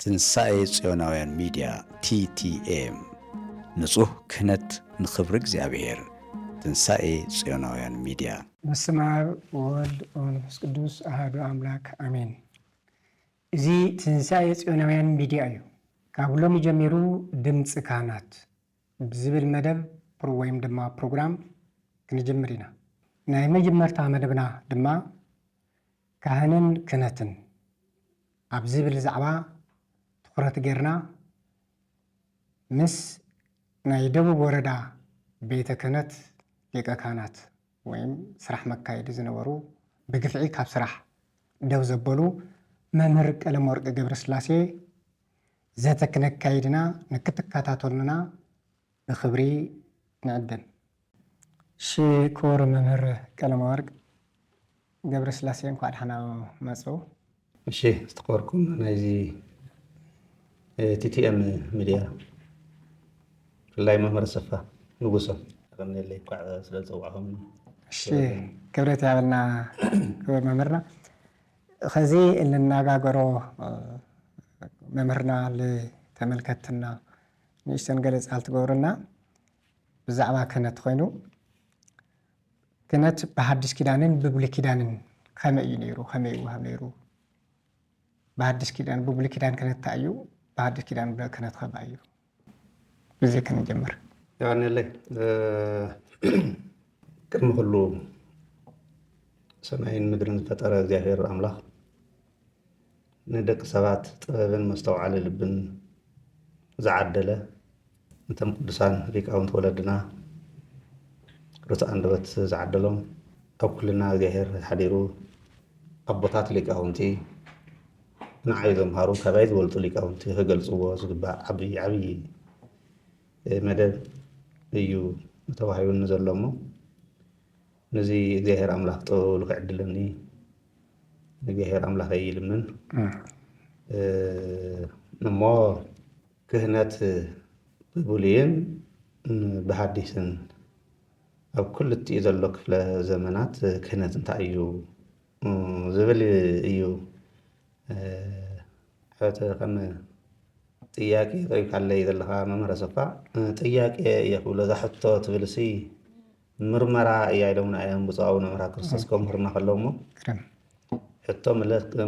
ትንሣኤ ጽዮናውያን ሚዲያ TTM ንጹሕ ክህነት ንኽብሪ እግዚአብሔር። ትንሣኤ ጽዮናውያን ሚዲያ። በስመ አብ ወወልድ ወመንፈስ ቅዱስ አሐዱ አምላክ አሜን። እዚ ትንሣኤ ጽዮናውያን ሚዲያ እዩ። ካብ ሎሚ ጀሚሩ ድምፂ ካህናት ብዝብል መደብ ወይም ድማ ፕሮግራም ክንጅምር ኢና። ናይ መጀመርታ መደብና ድማ ካህንን ክህነትን ኣብ ዝብል ዛዕባ ትኩረት ጌርና ምስ ናይ ደቡብ ወረዳ ቤተ ክህነት ሊቀ ካህናት ወይም ስራሕ መካየዲ ዝነበሩ ብግፍዒ ካብ ስራሕ ደው ዘበሉ መምህር ቀለመወርቅ ገብረስላሴ ዘተ ክነካይድና ንክትከታተሉና ብክብሪ ንዕድም። ክቡር መምህር ቀለመወርቅ ገብረስላሴ እንኳን ደህና መፁ። ዝተኸበርኩም ናይዚ TTM ሚድያ ብፍላይ መምህር ሰፋ ንጉሶም ከምነለይ ኳዕ ስለ ዝፀዋዕኹም ክብረት ያበልና ክቡር መምህርና። ከዚ እንናጋገሮ መምህርና ዝተመልከትና ንእሽተን ገለፃ ትገብሩና ብዛዕባ ክህነት ኮይኑ ክህነት ብሓድሽ ኪዳንን ብብሉይ ኪዳንን ከመይ እዩ ነይሩ፣ ከመይ ይወሃብ ነይሩ? ብሓድሽ ኪዳን ብብሉይ ኪዳን ክህነት እዩ፣ ብሓድሽ ኪዳን ክህነት ከመይ እዩ? ብዚ ክንጀምር ያነለይ ቅድሚ ኩሉ ሰማይን ምድርን ዝፈጠረ እግዚአብሔር ኣምላኽ ንደቂ ሰባት ጥበብን መስተውዓሊ ልብን ዝዓደለ እንተም ቅዱሳን ሊቃውንቲ ወለድና ርቱዕ አንደበት ዝዓደሎም ኣብ ኩልና እግዚአብሔር ሓዲሩ ኣቦታት ሊቃውንቲ ንዓይ ዘምሃሩ ካባይ ዝበልጡ ሊቃውንቲ ክገልፅዎ ዝግባእ ዓብይ መደብ እዩ ተባሂሉኒ ዘሎ እሞ ነዚ እግዚአብሔር ኣምላኽ ጥበቡ ክዕድለኒ እግዚአብሔር ኣምላኽ ይልምን እሞ ክህነት ብብሉይን ብሓዲስን ኣብ ኩልቲኡ ዘሎ ክፍለ ዘመናት ክህነት እንታይ እዩ ዝብል እዩ ከም ጥያቄ ጠይቃለይ ዘለካ መምህር ሰፋ ጥያቄ የብሎ ዛሕቶ ትብልሲ ምርመራ እያ ኢሎምና እዮም ብፁዕ ኣቡነ መርሃ ክርስቶስ ከምህርና ከለው እሞ ሕቶ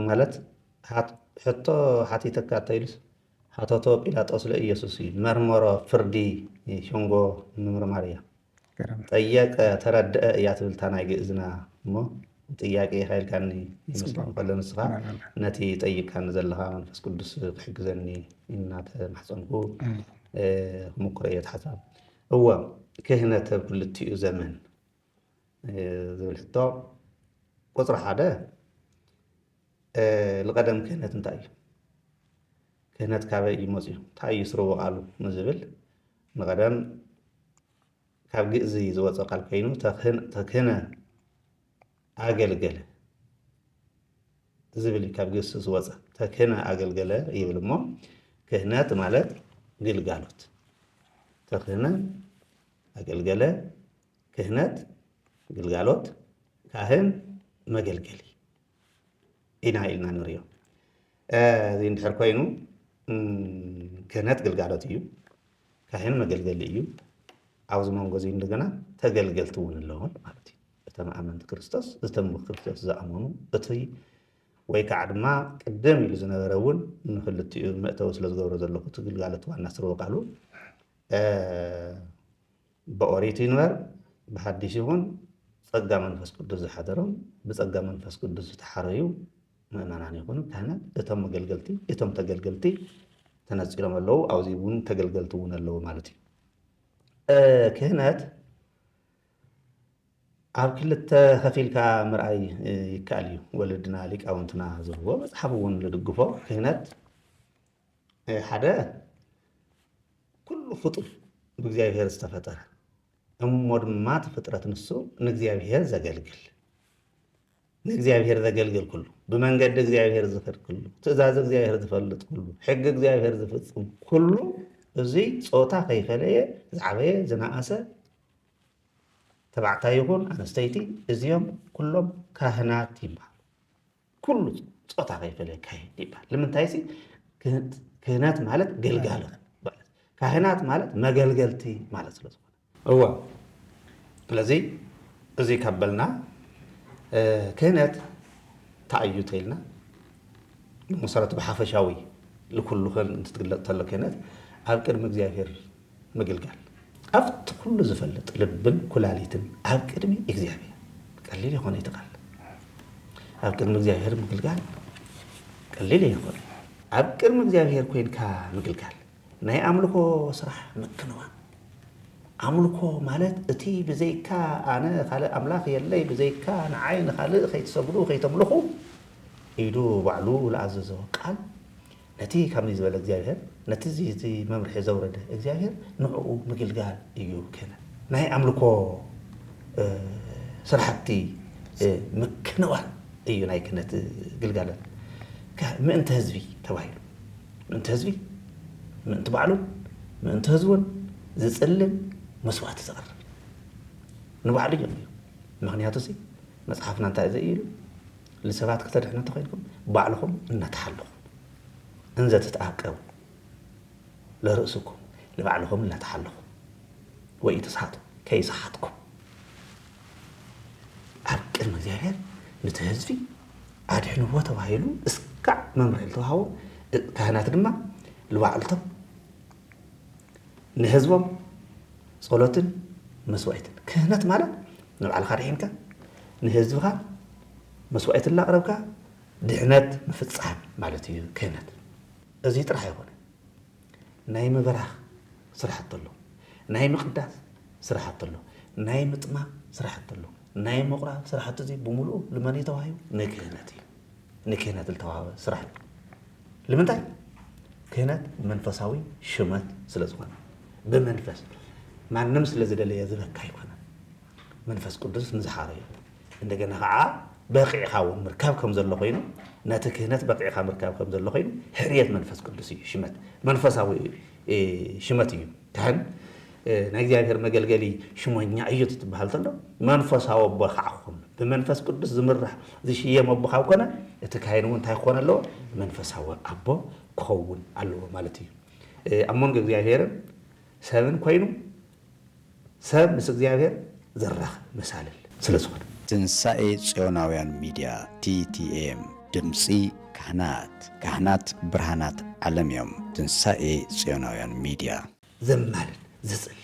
ማለት ሕቶ ሓቲተካ እተኢሉስ ሓተቶ ጲላጦስ ለኢየሱስ እዩ መርመሮ ፍርዲ ሸንጎ ንምርማር እያ ጠየቀ ተረድአ እያ ትብልታ ናይ ግእዝና እሞ ጥያቄ ኻይልካኒ ይመስለኒ ከሎ ንስኻ ነቲ ጠይቃኒ ዘለካ መንፈስ ቅዱስ ክሕግዘኒ እናተማሕፀንኩ ክምኩረ እየ ትሓሳብ እወ ክህነት ኣብ ክልቲኡ ዘመን ዝብል ሕቶ ቁፅሪ ሓደ ዝቐደም ክህነት እንታይ እዩ? ክህነት ካበይ እዩ መፅኡ? እንታይ እዩ ስርቡ ቃሉ ንዝብል ንቐደም ካብ ግእዚ ዝወፀ ቃል ኮይኑ ተክህነ ኣገልገለ ዝብል ካብ ግእዚ ዝወፀ ተክህነ ኣገልገለ ይብል እሞ ክህነት ማለት ግልጋሎት ተክህነ ኣገልገለ ክህነት ግልጋሎት ካህን መገልገሊ ኢና ኢልና ንሪኦ። እዚ እንድሕር ኮይኑ ክህነት ግልጋሎት እዩ፣ ካህን መገልገሊ እዩ። ኣብዚ መንጎ እዚ እንደገና ተገልገልቲ እውን ኣለዎን ማለት እዩ። እቶም ኣመንቲ ክርስቶስ እቶም ክርስቶስ ዝኣመኑ እቲ ወይ ከዓ ድማ ቅድም ኢሉ ዝነበረ እውን ንክልቲኡ መእተዊ ስለ ዝገብሮ ዘለኹ እቲ ግልጋሎት ዋና ስርወ ቃሉ ብኦሪት ይንበር ብሓዲስ ይኹን ፀጋ መንፈስ ቅዱስ ዝሓደሮም ብፀጋ መንፈስ ቅዱስ ዝተሓረዩ ምእመናን ይኹኑ ካህናት እቶም መገልገልቲ እቶም ተገልገልቲ ተነፂሎም ኣለዉ። ኣብዚ እውን ተገልገልቲ እውን ኣለዉ ማለት እዩ። ክህነት ኣብ ክልተ ከፊልካ ምርኣይ ይከኣል እዩ። ወለድና ሊቃውንትና ዝህቦ መፅሓፍ እውን ዝድግፎ ክህነት ሓደ ኩሉ ፍጡር ብእግዚአብሔር ዝተፈጠረ እሞ ድማ ፍጥረት ንሱ ንእግዚአብሔር ዘገልግል ንእግዚአብሔር ዘገልግል ኩሉ ብመንገዲ እግዚአብሔር ዝኸድ ኩሉ ትእዛዝ እግዚአብሔር ዝፈልጥ ኩሉ ሕጊ እግዚአብሔር ዝፍፅም ኩሉ እዚ ፆታ ከይፈለየ ዝዓበየ ዝነኣሰ ተባዕታይ ይኹን ኣነስተይቲ እዚኦም ኩሎም ካህናት ይበሃሉ። ኩሉ ፆታ ከይፈለየ ካህን ይበሃል። ንምንታይ ክህነት ማለት ገልጋሎት ማለት ካህናት ማለት መገልገልቲ ማለት ስለዝኾነ እዋ ስለዚ እዚ ከበልና ክህነት ታእዩ ተይልና መሰረቱ ብሓፈሻዊ لكل خل تتقلق تلا كانت أبكر مجزاهر مجلجال أفت كل زفلت لبن كل عليتن أبكر مي إجزاهر قال لي هون يتقال أبكر مجزاهر مجلجال قال لي هون أبكر مجزاهر كوين كا مجلجال نهي أملكو صراح مكنوان أملكو مالت أتي بزيكا أنا خالق أملاك يلي بزيكا أنا عين خالق خيت صبرو خيت أملكو يدو بعلو العزيز قال نتي كم يزبل إجزاهر نتي زي ممرح زورده إجزاهر نوعه مجلجال يجو كنا نهي أملكو صراحتي مكنوان أيو نهي كنت جلجالات ما أنت هزبي توايل ما أنت هزبي ما أنت بعلو ما أنت هزون زسلم مسوات صغر نبعلي جميل مغنياتو سي مصحفنا أنت زيلو لسبات كتر إحنا تخيلكم بعلهم نتحلهم إنزا تتأكوا لرأسكم لبعلهم لا تحلهم وإتصحاتوا كي صحاتكم أبكر مزيان نتهزفي أدحنو هو توهيلو اسكع ممرحل توهاو كهنات لما لبعلتهم نهزبهم صولتن مسوعيتن كهنات مالا نبعل خارحينك نهزبها مسوعيت الله قربك دحنات مفتصحاب مالتي كهنات أزيت راح يكون ناي مبرح صراحة له ناي مقداس صراحة له ناي مطمع صراحة له ناي مقرأ صراحة زي بملؤ لمن يتوهايو نكهنات التوهاو صراحة لمن تاي كهنات منفساوي شمات سلازوان بمنفس مع النمس الذي دلي يذبك يكون منفس قدس نزحاري عندنا خاعة باقي خاون مركب كم زل خينو ناتكهنات باقي خا مركب كم زل خينو حرية منفس قدسي شمات منفساوي شماتي كان ناجي غير مجلجلي شمونيا أيوة تبهال تلو منفساو بخاهم بمنفس قدس زمرح ذي شيء ما بخاو كنا يتكهنون تايخون اللو منفساو أبو كون اللو مالتي أمون جزيا غير سبن كوينو سب مسجيا غير زرخ مسالل سلسون ትንሣኤ ጽዮናውያን ሚዲያ TTM ድምፂ ካህናት ብርሃናት ዓለም እዮም። ትንሣኤ ጽዮናውያን ሚዲያ ዘማልን ዝጽሊ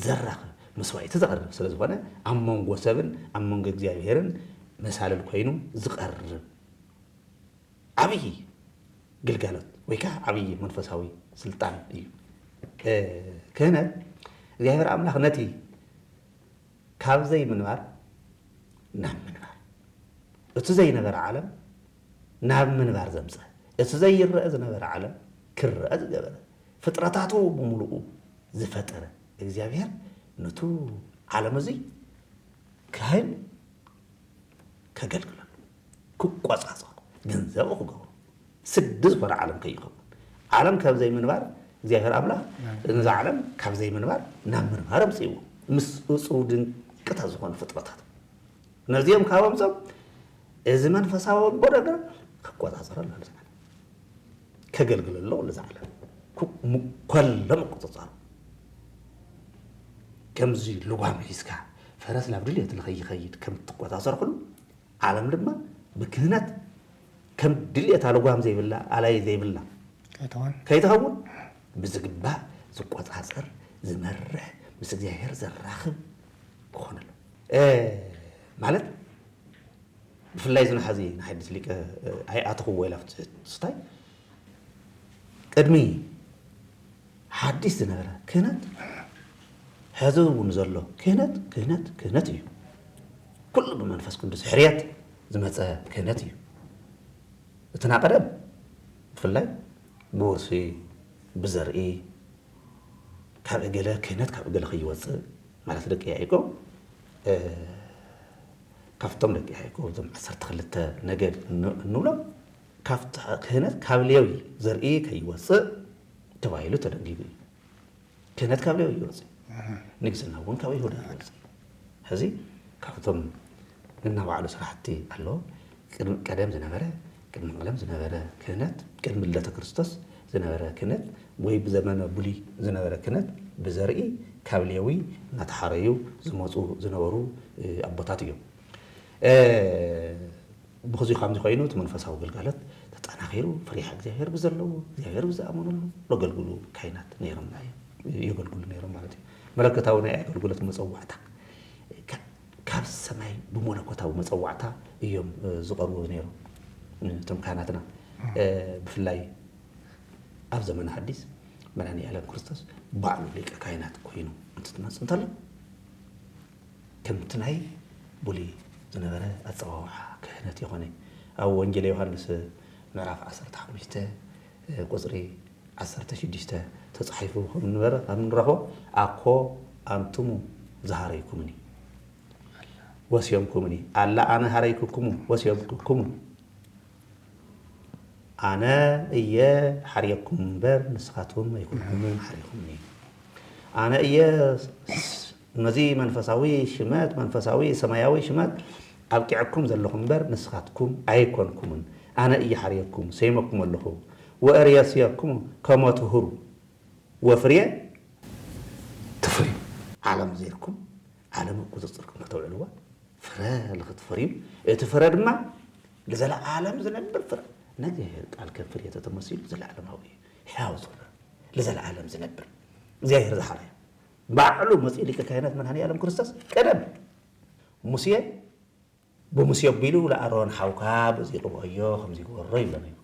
ዘራኽ መስዋዕቲ ዘቕርብ ስለ ዝኾነ ኣብ መንጎ ሰብን ኣብ መንጎ እግዚኣብሔርን መሳልል ኮይኑ ዝቐርብ ዓብዪ ግልጋሎት ወይ ከዓ ዓብዪ መንፈሳዊ ስልጣን እዩ። ክህነት እግዚኣብሔር ኣምላኽ ነቲ ካብ ዘይምንባር ናብ ምንባር እቲ ዘይነበረ ዓለም ናብ ምንባር ዘምፅእ እቲ ዘይረአ ዝነበረ ዓለም ክረአ ዝገበረ ፍጥረታቱ ብምሉኡ ዝፈጠረ እግዚኣብሔር ነቱ ዓለም እዚ ካህን ከገልግለሉ ክቆፃፀ ገንዘቡ ክገብሩ ስዲ ዝኾነ ዓለም ከይኸውን ዓለም ካብ ዘይምንባር እግዚኣብሔር ኣምላኽ ነዚ ዓለም ካብ ዘይምንባር ናብ ምንባር ኣምፅእዎ ምስ እፁብ ድንቅታት ዝኾኑ ፍጥረታት نزيم كابم زم إذا من فساو بدر كقطع صار الله زعل كجلجل الله الله زعل كل لم قطع كم زي لقام يسكع فرس لابدلية الخيد كم تقطع صار كله عالم لما بكهنات كم دلية على لقام زي بالله على زي بالله كيتهون بزقبة زقطع صار زمرح بسجاهر زراخم بخون له مالت بفلاي زنا حزي نحدث لك هاي أتخو ولا ستاي قدمي حديث زنا كانت هذا ونزل له كانت يو كل بمنفس كندس حريات زمت كانت يو تناقض بفلاي بورسي بزرئي كاب اجلا كانت كاب اجلا خيوص مالت لك يعيكم كافتم لك يحكوا زم عسرت خلت نجد نولا كافت كهنت كابليوي زرقي كيوصل توايلو تدقيقي كهنت كابليوي يوصل نقصنا وين كاوي هو ده هذي كافتم إنه بعد صراحتي الله كلام زنبرة كلام زنبرة كهنت كلام الله كريستوس ዝነበረ ክነት ወይ ብዘመነ ቡሊ ዝነበረ ክነት ብዘርኢ ካብ ሌዊ እናተሓረዩ ዝመፁ ዝነበሩ ኣቦታት እዮም ብኸዚኡ ከምዚ ኮይኑ እቲ መንፈሳዊ ግልጋሎት ተጠናኺሩ ፍሪሓ እግዚኣብሔር ብዘለዎ እግዚኣብሔር ብዝኣመነሉ ዘገልግሉ ካይናት ነይሮም የገልግሉ ነይሮም ማለት እዩ መለከታዊ ናይ ኣገልግሎት መፀዋዕታ ካብ ሰማይ ብመለኮታዊ መፀዋዕታ እዮም ዝቐርቡ ነይሮም እቶም ካህናትና ብፍላይ ኣብ ዘመነ ሓዲስ መድኃኔ ዓለም ክርስቶስ ባዕሉ ሊቀ ካህናት ኮይኑ እንትትመፅእ እንተሎ ከምቲ ናይ ቡሊ ዝነበረ ኣፀዋውዓ ክህነት ይኾነ ኣብ ወንጌል ዮሃንስ ምዕራፍ 15 ቁፅሪ 16 ተጻሒፉ ከም ነበረ ከም ንረኽቦ ኣኮ ኣንቱሙ ዝሃረይኩምኒ ወስዮምኩምኒ ኣላ ኣነ ሃረይኩኩሙ ወስዮምኩሙ ኣነ እየ ሓርየኩም እምበር ንስኻትኩም ኣይኮንኩምን ሓርየኩምኒ ኣነ እየ ነዚ መንፈሳዊ ሽመት መንፈሳዊ ሰማያዊ ሽመት ኣብቂዕኩም ዘለኹም እምበር ንስኻትኩም ኣይኮንኩምን ኣነ እየ ሓርየኩም ሰይመኩም ኣለኹ ወእርየስየኩም ከመ ትሁሩ ወፍርየ ትፍርዩ ዓለም ዘይርኩም ዓለም ቁፅፅርኩም ከተውዕልዋ ፍረ ንኽትፈርዩ እቲ ፍረ ድማ ንዘለዓለም ዝነብር ፍረ ነግዚኣብሔር ቃል ከም ፍርየ ተተመሲሉ ዘለዓለማዊ እዩ ሕያው ዝኾነ ንዘለዓለም ዝነብር እግዚኣብሔር ዝሓረዮ ባዕሉ መፅኡ ሊቀ ካህናት መድኃኔ ዓለም ክርስቶስ ቀደም ሙሴ ብሙሴ ኣቢሉ ለኣሮን ሓውካ በዚ ቅብአዮ ከምዚ ይግበሮ ይብለና እዩ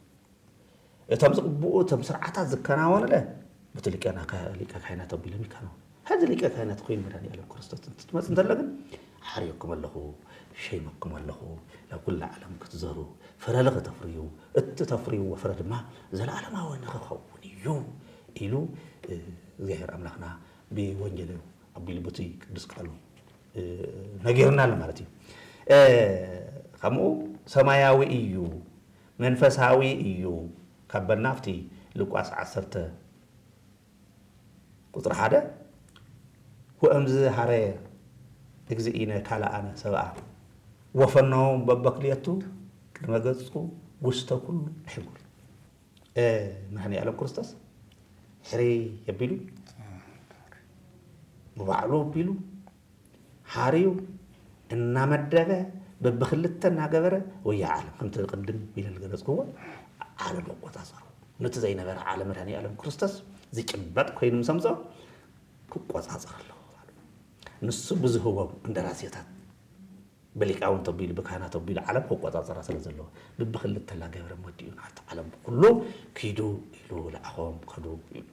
እቶም ዝቕብኡ እቶም ስርዓታት ዝከናወኑለ በቲ ሊቀ ካህናት ኣቢሎም ይከናወኑ ሕዚ ሊቀ ካህናት ኮይኑ መድኃኔ ዓለም ክርስቶስ እንትትመፅእ እንተሎ ግን ሓርየኩም ኣለኹ ሸይመኩም ኣለኹ ናብ ኩሉ ዓለም ክትዘሩ ፍረ ንኽተፍርዩ እቲ ተፍርይዎ ፍረ ድማ ዘለዓለማዊ ንኽኸውን እዩ ኢሉ እግዚኣብሔር ኣምላኽና ብወንጌል ኣቢሉ በቲ ቅዱስ ቃሉ ነጊርና ኣሎ ማለት እዩ ከምኡ ሰማያዊ እዩ መንፈሳዊ እዩ ካብ በናፍቲ ሉቃስ 10 ቁጥሪ 1 ወእምዝ ሃረየ እግዚእነ ካልኣነ ሰብኣ ወፈኖም በበክልየቱ ቅድመ ገጹ ውስተ ኩሉ ሕጉል መድኃኔ ዓለም ክርስቶስ ሕሪ የቢሉ ብባዕሉ ኣቢሉ ሓርዩ እናመደበ በብክልተ እናገበረ ወያ ዓለም ከምቲ ቅድም ኢለ ዝገለፅክዎ ዓለም ኣቆፃፀሩ ነቲ ዘይነበረ ዓለም መድኃኔ ዓለም ክርስቶስ ዝጭበጥ ኮይኑ ምሰምፆ ክቆፃፀር ኣለዎ ንሱ ብዝህቦም እንደራስየታት በሊቃውንት ኣቢሉ ብካህናት ኣቢሉ ዓለም ክቆፃፀራ ስለ ዘለዎ በብክልተ እናገበረ መዲኡ ናብቲ ዓለም ኩሉ ክይዱ ኢሉ ለኣኾም ከዱ ኢሉ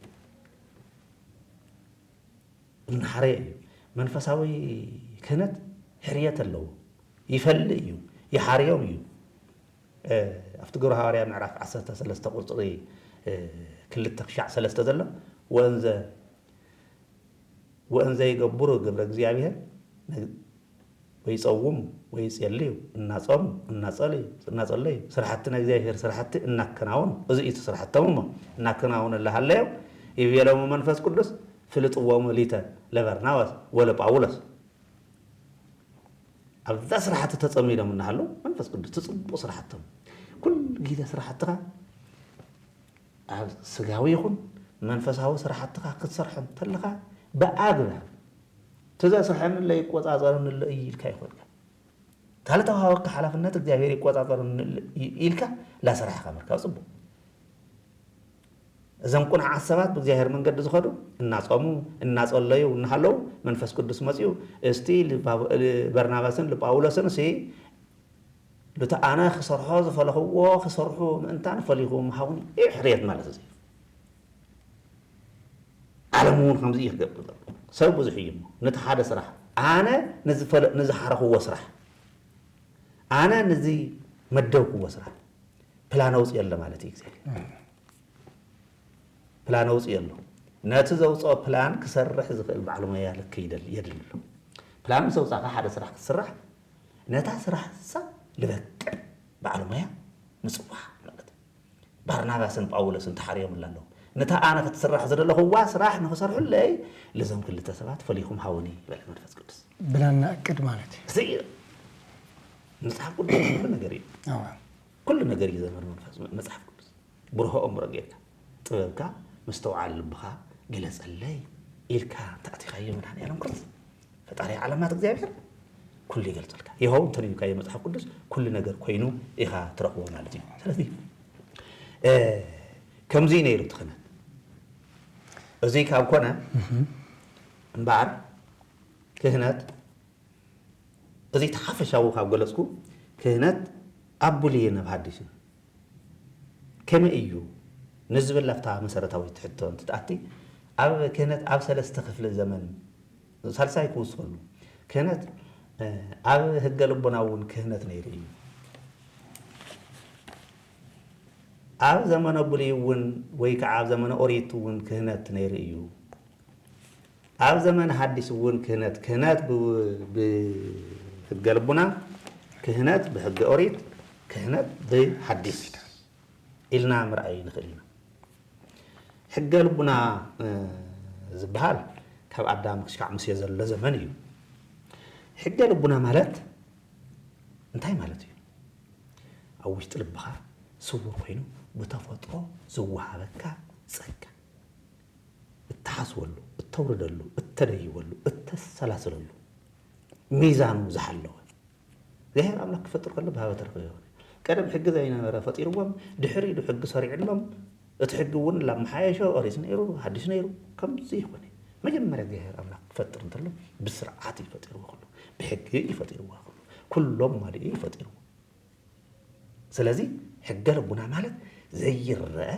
እናሓረየ እዩ መንፈሳዊ ክህነት ሕርየት ኣለዎ ይፈልእ እዩ ይሓርዮም እዩ ኣብቲ ግብረ ሐዋርያ ምዕራፍ 13 ቁፅሪ 2-3 ዘሎ ወእንዘ ይገብሩ ግብረ እግዚኣብሔር ወይፀውሙ ወይፅልዩ እናጾሙ እናጸለዩ ስራሕቲ ናይ እግዚኣብሔር ስራሕቲ እናከናወኑ እዚ እቲ ስራሕቶም እሞ እናከናወኑ ኣለሃለዮ ይቤሎሙ መንፈስ ቅዱስ ፍልጥዎሙ ሊተ ለበርናባስ ወለጳውሎስ ኣብዛ ስራሕቲ ተፀሚዶም እናሃለዉ መንፈስ ቅዱስ ትፅቡቕ ስራሕቶም ኩሉ ግዜ ስራሕትኻ ኣብ ስጋዊ ይኹን መንፈሳዊ ስራሕትኻ ክትሰርሖ እንተለኻ ብኣግባብ ተዘስርሐንለ ይቆፃፀረንለ ኢልካ ይኮንካ ካልተዋሃበካ ሓላፍነት እግዚኣብሔር ይቆፃፀረን ኢልካ ላስራሕካ ምርካብ ፅቡቕ እዞም ቁኑዓት ሰባት ብእግዚኣብሔር መንገዲ ዝኸዱ እናጾሙ እናጸለዩ እናሃለዉ መንፈስ ቅዱስ መፅኡ እስቲ በርናባስን ጳውሎስን ሲ ልቲ ኣነ ክሰርሖ ዝፈለኽዎ ክሰርሑ ምእንታን ፈሊኹም ሃውን ሕርየት ማለት እዚ ዓለም እውን ከምዚ እዩ ክገብር ሰብ ብዙሕ እዩ እሞ ነቲ ሓደ ስራሕ ኣነ ንዝሓረኽዎ ስራሕ ኣነ ነዚ መደብክዎ ስራሕ ፕላን ኣውፅእ ኣሎ ማለት እዩ እግዚኣብሔር ፕላን ኣውፅእ ኣሎ ነቲ ዘውፅኦ ፕላን ክሰርሕ ዝኽእል በዓል ሞያ ልክ የድሊ ኣሎ ፕላን ምስ ኣውፃእካ ሓደ ስራሕ ክትስራሕ ነታ ስራሕ ሳ ልበቅዕ በዓል ሞያ ምፅዋዕ ማለት እዩ ባርናባስን ጳውሎስን ተሓርዮምላ ኣለዉ ነታ ኣነ ክትስራሕ ዝደለኽዋ ስራሕ ንክሰርሑለይ ለዞም ክልተ ሰባት ፈሊኹም ሃውኒ ይበለ መንፈስ ቅዱስ ብላና እቅድ ማለት እዩ መፅሓፍ ቅዱስ ኩሉ ነገር እዩ ኩሉ ነገር እዩ ዘመር መንፈስ መፅሓፍ ቅዱስ ብርሆኦም ረጌካ ጥበብካ مستوعب ልብኻ ገለጸለይ ኢልካ ተኣቲኻዮ መድኃኒዓለም ክርስቶስ ፈጣሪ ዓለማት እግዚአብሔር ኩሉ ይገልጸልካ ይኸው እንተንዩካ የመጽሐፍ ቅዱስ ኩሉ ነገር ኮይኑ ኢኻ ትረኽቦ ማለት እዩ ስለዚህ ከምዚ ነይሩ ትኽነት እዚ ካብ ኮነ እምበኣር ክህነት እዚ ተሓፈሻዊ ካብ ገለጽኩ ክህነት ኣቡልየ ናብ ሓዲስ ከመይ እዩ ንዝብል ለፍታ መሰረታዊ ትሕቶ እንትትኣቲ ኣብ ክህነት ኣብ ሰለስተ ክፍለ ዘመን ሳልሳይ ክውስኸሉ ክህነት ኣብ ህገ ልቦና እውን ክህነት ነይሩ እዩ ኣብ ዘመነ ቡልይ እውን ወይ ከዓ ኣብ ዘመነ ኦሪት እውን ክህነት ነይሩ እዩ ኣብ ዘመነ ሓዲስ እውን ክህነት ብህገ ልቦና ክህነት ብህገ ኦሪት ክህነት ብሓዲስ ኢልና ምርኣይ ንኽእል ኢና ሕገ ልቡና ዝበሃል ካብ ኣዳም ክሽካዕ ምስየ ዘሎ ዘመን እዩ ሕገ ልቡና ማለት እንታይ ማለት እዩ ኣብ ውሽጢ ልብኻ ስውር ኮይኑ ብተፈጥሮ ዝወሃበካ ጸጋ እትሓስወሉ እተውርደሉ እተደይወሉ እተሰላስለሉ ሚዛኑ ዝሓለወ እግዚአብሔር ኣምላክ ክፈጥር ከሎ ብሃበ ተረኸበ ይሆነ ቀደም ሕጊ ዘይነበረ ፈጢርዎም ድሕሪ ኢሉ ሕጊ ሰሪዕሎም እቲ ሕጊ እውን ላመሓየሾ ኦሪት ነይሩ ሓዲስ ነይሩ ከምዚ ይኮነ መጀመርያ እግዚአብሔር ኣምላክ ክፈጥር እንተሎ ብስርዓት ይፈጢርዎ ኩሉ ብሕጊ ይፈጢርዎ ኩሉ ኩሎም ማድኡ ይፈጢርዎ ስለዚ ሕገ ልቡና ማለት ዘይረአ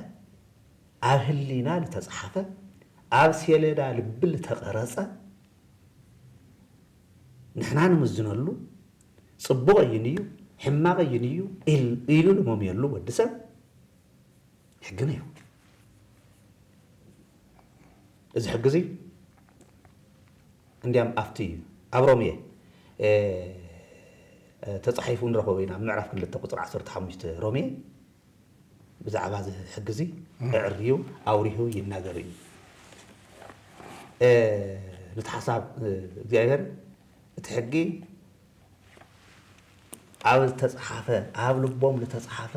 ኣብ ህሊና ዝተጻሓፈ ኣብ ሰሌዳ ልቢ ዝተቐረጸ ንሕና ንምዝነሉ ጽቡቕ እዩን እዩ ሕማቕ እዩን እዩ ኢሉ ልመምየሉ ወዲ ሰብ ሕጊ ነይሩ እዚ ሕጊ እዚ እንዲያም ኣፍቲ ኣብ ሮሜ ተጻሒፉ ንረኽቦ ኢና ምዕራፍ 2 ቁፅሪ 15 ሮሜ ብዛዕባ እዚ ሕጊ እዚ ኣዕርዩ ኣውሪሁ ይናገር እዩ ነቲ ሓሳብ እግዚኣብሔር እቲ ሕጊ ኣብ ዝተጻሓፈ ኣብ ልቦም ዝተጻሓፈ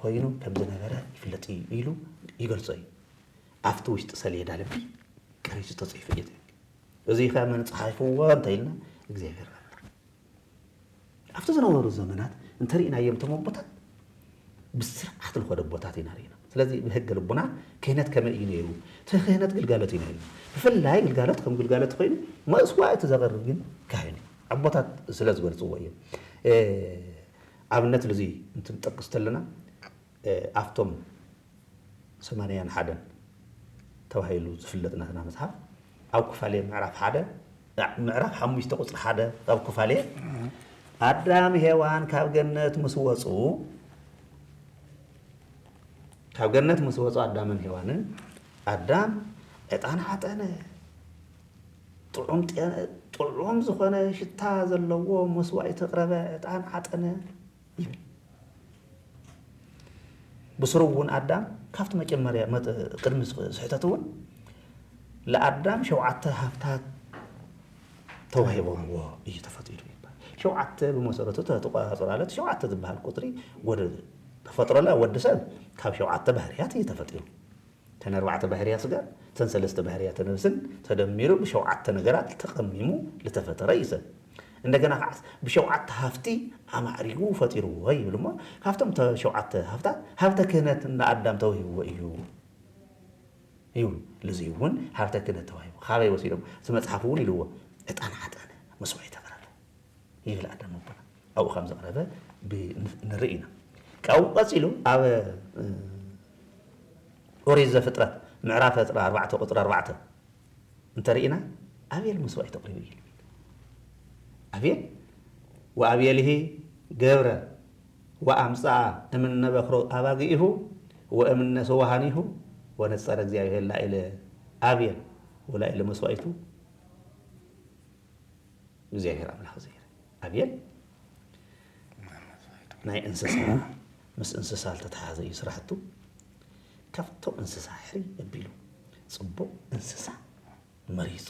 ኮይኑ ከም ዝነበረ ይፍለጥ እዩ ኢሉ ይገልጾ እዩ ኣብቲ ውሽጢ ሰሌዳ ልቢ ቀሪጹ ተጻሒፉ እዩ እዚ ኸ መን ጻሒፍዎ እንተኢልና እግዚኣብሔር ኣብቲ ዝነበሩ ዘመናት እንተሪእናዮም እቶም ቦታት ብስርዓት ዝኸደ ቦታት ኢና ርኢና ስለዚ ብሕገ ልቡና ክህነት ከመይ እዩ ነይሩ እቲ ክህነት ግልጋሎት እዩ ነይሩ ብፍላይ ግልጋሎት ከም ግልጋሎት ኮይኑ መስዋዕቲ ዘቕርብ ግን ካህን ኣቦታት ስለ ዝገልጽዎ እዮም ኣብነት ለዚ እንትንጠቅስ ተለና ኣፍቶም 81 ተባሂሉ ዝፍለጥ ናትና መጽሓፍ ኣብ ክፋሌ ምዕራፍ 5 ቁፅሪ 1 ኣብ ክፋሌ ኣዳም ሔዋን ካብ ገነት ምስ ወፁ ኣዳምን ሔዋንን ኣዳም ዕጣን ዓጠነ ጥዑም ዝኾነ ሽታ ዘለዎ መስዋዕቲ ተቕረበ ዕጣን ዓጠነ ይብል ብስሩ እውን ኣዳም ካብቲ መጀመርያ ቅድሚ ስሕተት እውን ለኣዳም 7 ሃፍታት ተዋሂቦምዎ እዩ ተፈጢሩ ይባል 7 ብመሰረቱ ተቆራፅራለት 7 ዝበሃል ቁጥሪ ወደ ተፈጥሮላ ወዲ ሰብ ካብ 7 ባህርያት እዩ ተፈጢሩ ተን 4 ባህርያት ስጋ ተን 3 ባህርያት ነፍስን ተደሚሩ ብ7 ነገራት ተቐሚሙ ለተፈጠረ ይሰብ እንደገና ከዓስ ብ7 ሃፍቲ ኣማዕሪጉ ፈጢሩዎ ይብል እሞ ካብቶም 7 ሃፍታት ሃብተ ክህነት ንኣዳም ተዋሂብዎ እዩ ይብሉ ለዚ እውን ሃብተ ክህነት ተዋሂቡ ካበይ ወሲዶም እቲ መጽሓፍ እውን ኢልዎ ዕጣን ዓጠነ መስዋዕቲ ተቕረበ ይብል ኣዳም ኣቦና ኣብኡ ከም ዘቕረበ ንርኢ ኢና ካብኡ ቀፂሉ ኣብ ኦሪት ዘፍጥረት ምዕራፍ 4 ቁፅሪ 4 እንተሪእና ኣቤል መስዋዕቲ ተቕሪቡ እዩ ኣቤል ወኣቤልሂ ገብረ ወኣምፅኣ እምነ በክሮ ኣባጊኢሁ ወእምነ ሰዋሃኒሁ ወነፀረ እግዚአብሔር ላኢለ ኣቤል ወላኢለ መስዋዕቱ እግዚአብሔር ኣምላኽ ዘይረ ኣቤል ናይ እንስሳ ምስ እንስሳ ዝተተሓዘ እዩ ስራሕቱ ካብቶም እንስሳ ሕሪ ኣቢሉ ጽቡቕ እንስሳ መሪፁ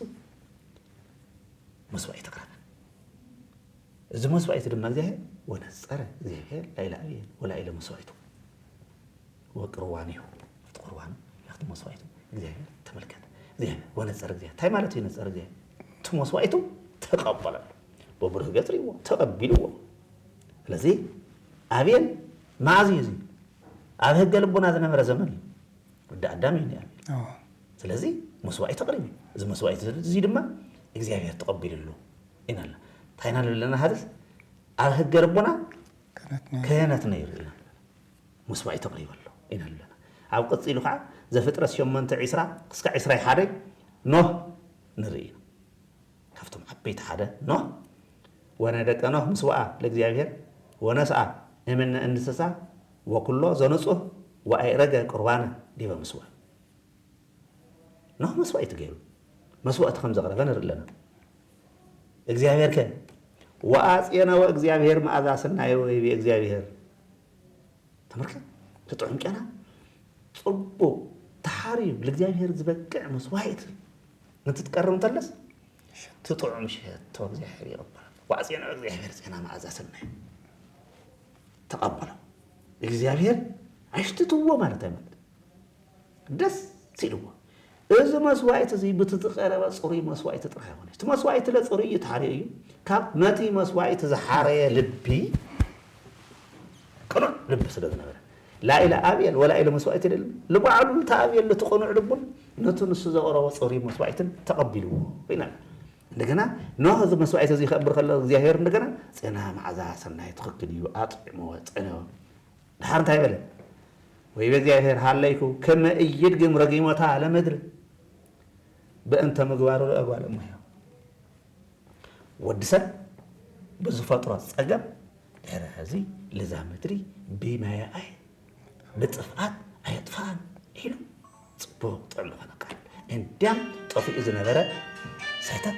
መስዋዕቲ ተቕረበ እዚ መስዋዕቲ ድማ እግዚአብሔር ወነፀረ እግዚአብሔር ላኢለ ኣቤል ወላኢለ መስዋዕቱ ወቅርዋኒሁ ቁርባኑ ካፍቲ መስዋዕቱ እግዚአብሔር ተመልከተ እግዚአብሔር ወነፀር እግዚአብሔር ታይ ማለት ይነፀር እግዚአብሔር መስዋዕቱ ተቀበለ በብሩህ ገጽሪዎ ተቀቢልዎ ስለዚህ አቤል ማዕዚ ኣብ ህገ ልቦና ዝነበረ ዘመን ወዲ ኣዳም እዩ ያለ ስለዚህ መስዋዕት ተቅሪቡ እዚ መስዋዕት እዚ ድማ እግዚአብሔር ተቀቢልሉ ኢናላ ታይና ለና ሀዲስ ኣብ ህገ ልቦና ክህነት ነው ይርልና መስዋዕት ተቅሪበሉ ኢናላ ኣብ ቅጽሉ ከዓ ዘፍጥረት 8:20 ክሳብ 21 ኖህ ንርኢ ካብቶም ዓበይቲ ሓደ ኖህ ወነደቀ ኖህ ምስዋዓ ለእግዚአብሔር ወነስአ እምነ እንስሳ ወኩሎ ዘንጹህ ወአይረገ ቁርባነ ዲበ መስዋዕ ኖህ መስዋዕት ገይሩ መስዋዕት ከም ዘቕረበ ንርኢ ኣለና እግዚአብሔር ከ ወአጽየነወ እግዚአብሔር መዓዛ ሰናየ ወይ እግዚአብሔር ተመልከት ተጥዑም ቀና ጽቡቅ ተሓሪብ ለእግዚአብሔር ዝበቅዕ መስዋዕት እንትትቀርብ እንተለስ تطعم شهادته እግዚአብሔር ይቀበላል ወአጽየነወ እግዚአብሔር ጽና መዓዛ ሰናየ ተቀበለው እግዚአብሔር አሽትትዎ ማለት አይመጣ ደስ ሲልዎ እዚ መስዋዕት እዚ ብትቀረበ ጽሩይ መስዋዕት ጥራይ ሆነ እቲ መስዋዕት ለጽሩይ ታሪዩ ካብ ነቲ መስዋዕት ዝሓረየ ልቢ ቅኑዕ ልቢ ስለዝነበረ لا إلى أبيل ولا إلى مسوائت لبعض تأبيل لتقنع لبون نتنس زغرة وصوري مسوائت تقبلوه بينا عندنا نوع هذا مسوائت زي خبر خلا زهير عندنا سنا مع ذا سنا يتخكل يقاطع موت أنا دحر تاي بله ويبي زهير حاليكو كما يدقم رقيمتها على مدري بأنت مقبارو أقوال مهيا ودسن بزفترة سجب دحر هذه لزامتري بما يأي بتفقات هيطفان إلو صبوق طعم خنقال اندام طفي إذن هذا سيتت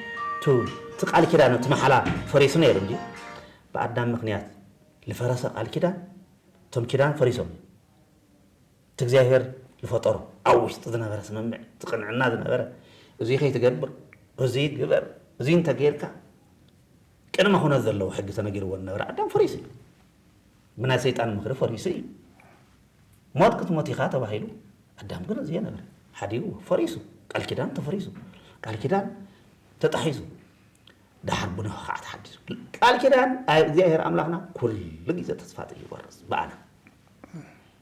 تقال كده أنه تمحلا فريسون يرمجي بعد دام مقنيات لفرسة قال كده تم كده فريسون تجزاهر الفطر أوش تذن هذا سمع تقنعنا ذن هذا زي خي تجبر وزي جبر زي انت غيرك كأنه ما هو نزل له حق سنجير والنور عدم فريسي من سيطان مخرف فريسي موت كنت موتيخات وحيلو قدام قلنا زي نبر حديو فريسو قال كدان تفريسو قال كدان تتحيزو ده حربنا خاعت حديثو قال كدان زيهر أملاكنا كل جزء تصفات يورس بعنا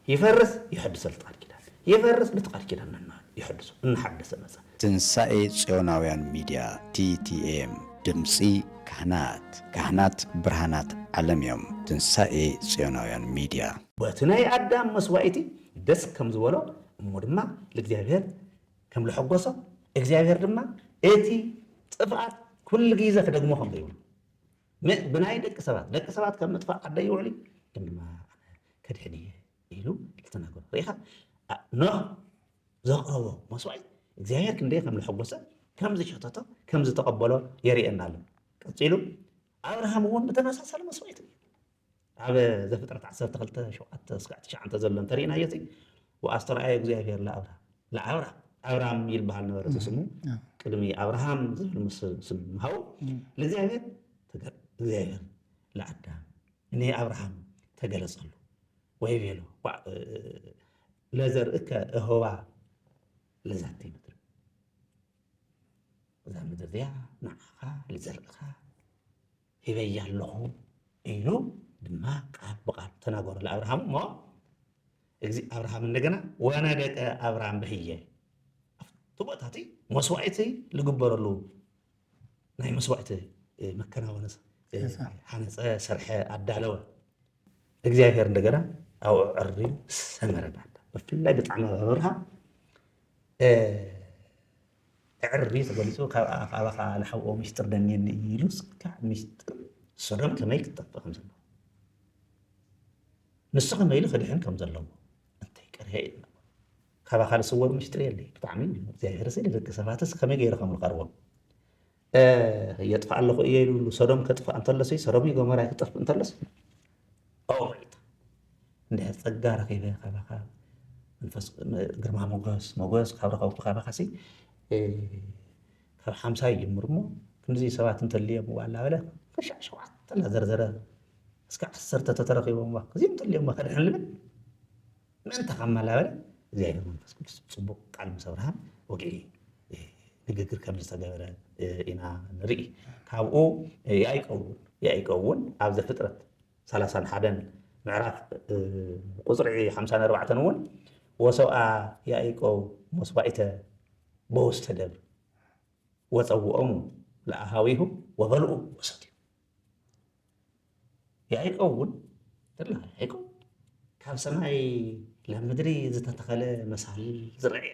يفرس يحدث قال كدان يفرس بتقال كدان يحدث نحدث مثلا تنسائي ጽዮናውያን ሚዲያ TTM ድምፂ ካህናት ብርሃናት ዓለምዮም ትንሳኤ ጽዮናውያን ሚዲያ በትናይ አዳም መስዋዕቲ ደስ ከም ዝበሎ እሞ ድማ ለእግዚአብሔር ከም ለሐጎሶ እግዚአብሔር ድማ እቲ ጥፋት ኩል ግዜ ከደግሞ ከም ዘይብሉ ብናይ ደቂ ሰባት ከም ምጥፋእ ዓደ ይውዕል ድማ ከድሕኒ ኢሉ ዝተናገሩ ሪኻ ኖህ ዘቕረቦ መስዋዕት እግዚአብሔር ክንደይ ከም ለሐጎሰ ከም ዝሸተቶ ከም ዝተቀበሎ የሪአና ኣሎ ቀፂሉ አብርሃም እውን በተመሳሳለ መስዋዕት ኣብ ዘፍጥረት 12:7-9 ዘሎ እንተሪእና የቲ ወአስተርአየ እግዚአብሔር ለአብርሃም ይልበሃል ነበረ ስሙ ቅድሚ አብርሃም ዝብል ስም ምሃው ለእግዚአብሔር እግዚአብሔር ለአዳም እኔ አብርሃም ተገለጸሉ ወይ ቤሎ ለዘርእከ እህባ ለዛቲ ምድር እዛ ምድር እዚኣ ንዓኻ ልዘርእኻ ሂበያ ኣለኹ ኢሉ ድማ ቃል በቃል ተናገሩ ለአብርሃም ሞ አብርሃም እንደገና ወነደቀ አብርሃም በህየ ተቦታቲ መስዋዕቲ ልግበረሉ ናይ መስዋዕቲ መከናወነ ሓነፀ ሰርሐ አዳለወ እግዚአብሔር እንደገና አው ዕሪ ሰመረዳ ብፍላይ ብጣዕሚ በርሃ ዕሪ ተገሊጹ ካብ ኣባኻ ለሐውኦ ምስጢር ደንየኒ ኢሉስ ካብ ምስጢር ሰዶም ከመይ ክትጠፍእ ከም ዘለዎ ንሱ ከመይ ኢሉ ክድሕን ከም ዘለዎ እንታይ ቀርሀ ኢልና ካባኻ ዝስወር ምስጢር የለይ ብጣዕሚ እግዚኣብሔር ስለ ደቂ ሰባትስ ከመይ ገይሩ ከም ዝቐርቦም የጥፋእ ኣለኹ እየ ኢሉ ሰዶም ከጥፋእ እንተለስ ሰዶም ጎሞራ ክጠፍእ እንተለስ ኦይት እንድሕር ፀጋ ረኺበ ካባኻ መንፈስ ግርማ ሞገስ ካብ ረኸብኩ ካባኻ ሲ ካብ 50 ይጀምር እሞ ክንዚ ሰባት እንተልዮም ዋላ በለ ክሻዕ 7 ዘርዘረ እስከ 10 ተተረኺቦም ከዚኦም እንተልዮም ከድሕን ልብል ምእንተ ከማላ በለ እግዚአብሔር መንፈስ ቅዱስ ጽቡቅ ቃል ምስ አብርሃም ወግዒ ንግግር ከም ዝተገበረ ኢና ንርኢ ካብኡ ያዕቆብ ኣብ ዘፍጥረት 31 ምዕራፍ ቁፅሪ 54 እውን ወሰብአ ያዕቆብ መስዋዕተ በውስተ ደብር ወፀውኦሙ ለአሃዊሁ ወበልዑ ወሰትዩ ያዕቆብ እውን ያዕቆብ ካብ ሰማይ ለምድሪ ዝተተኸለ መሳሊ ዝረአየ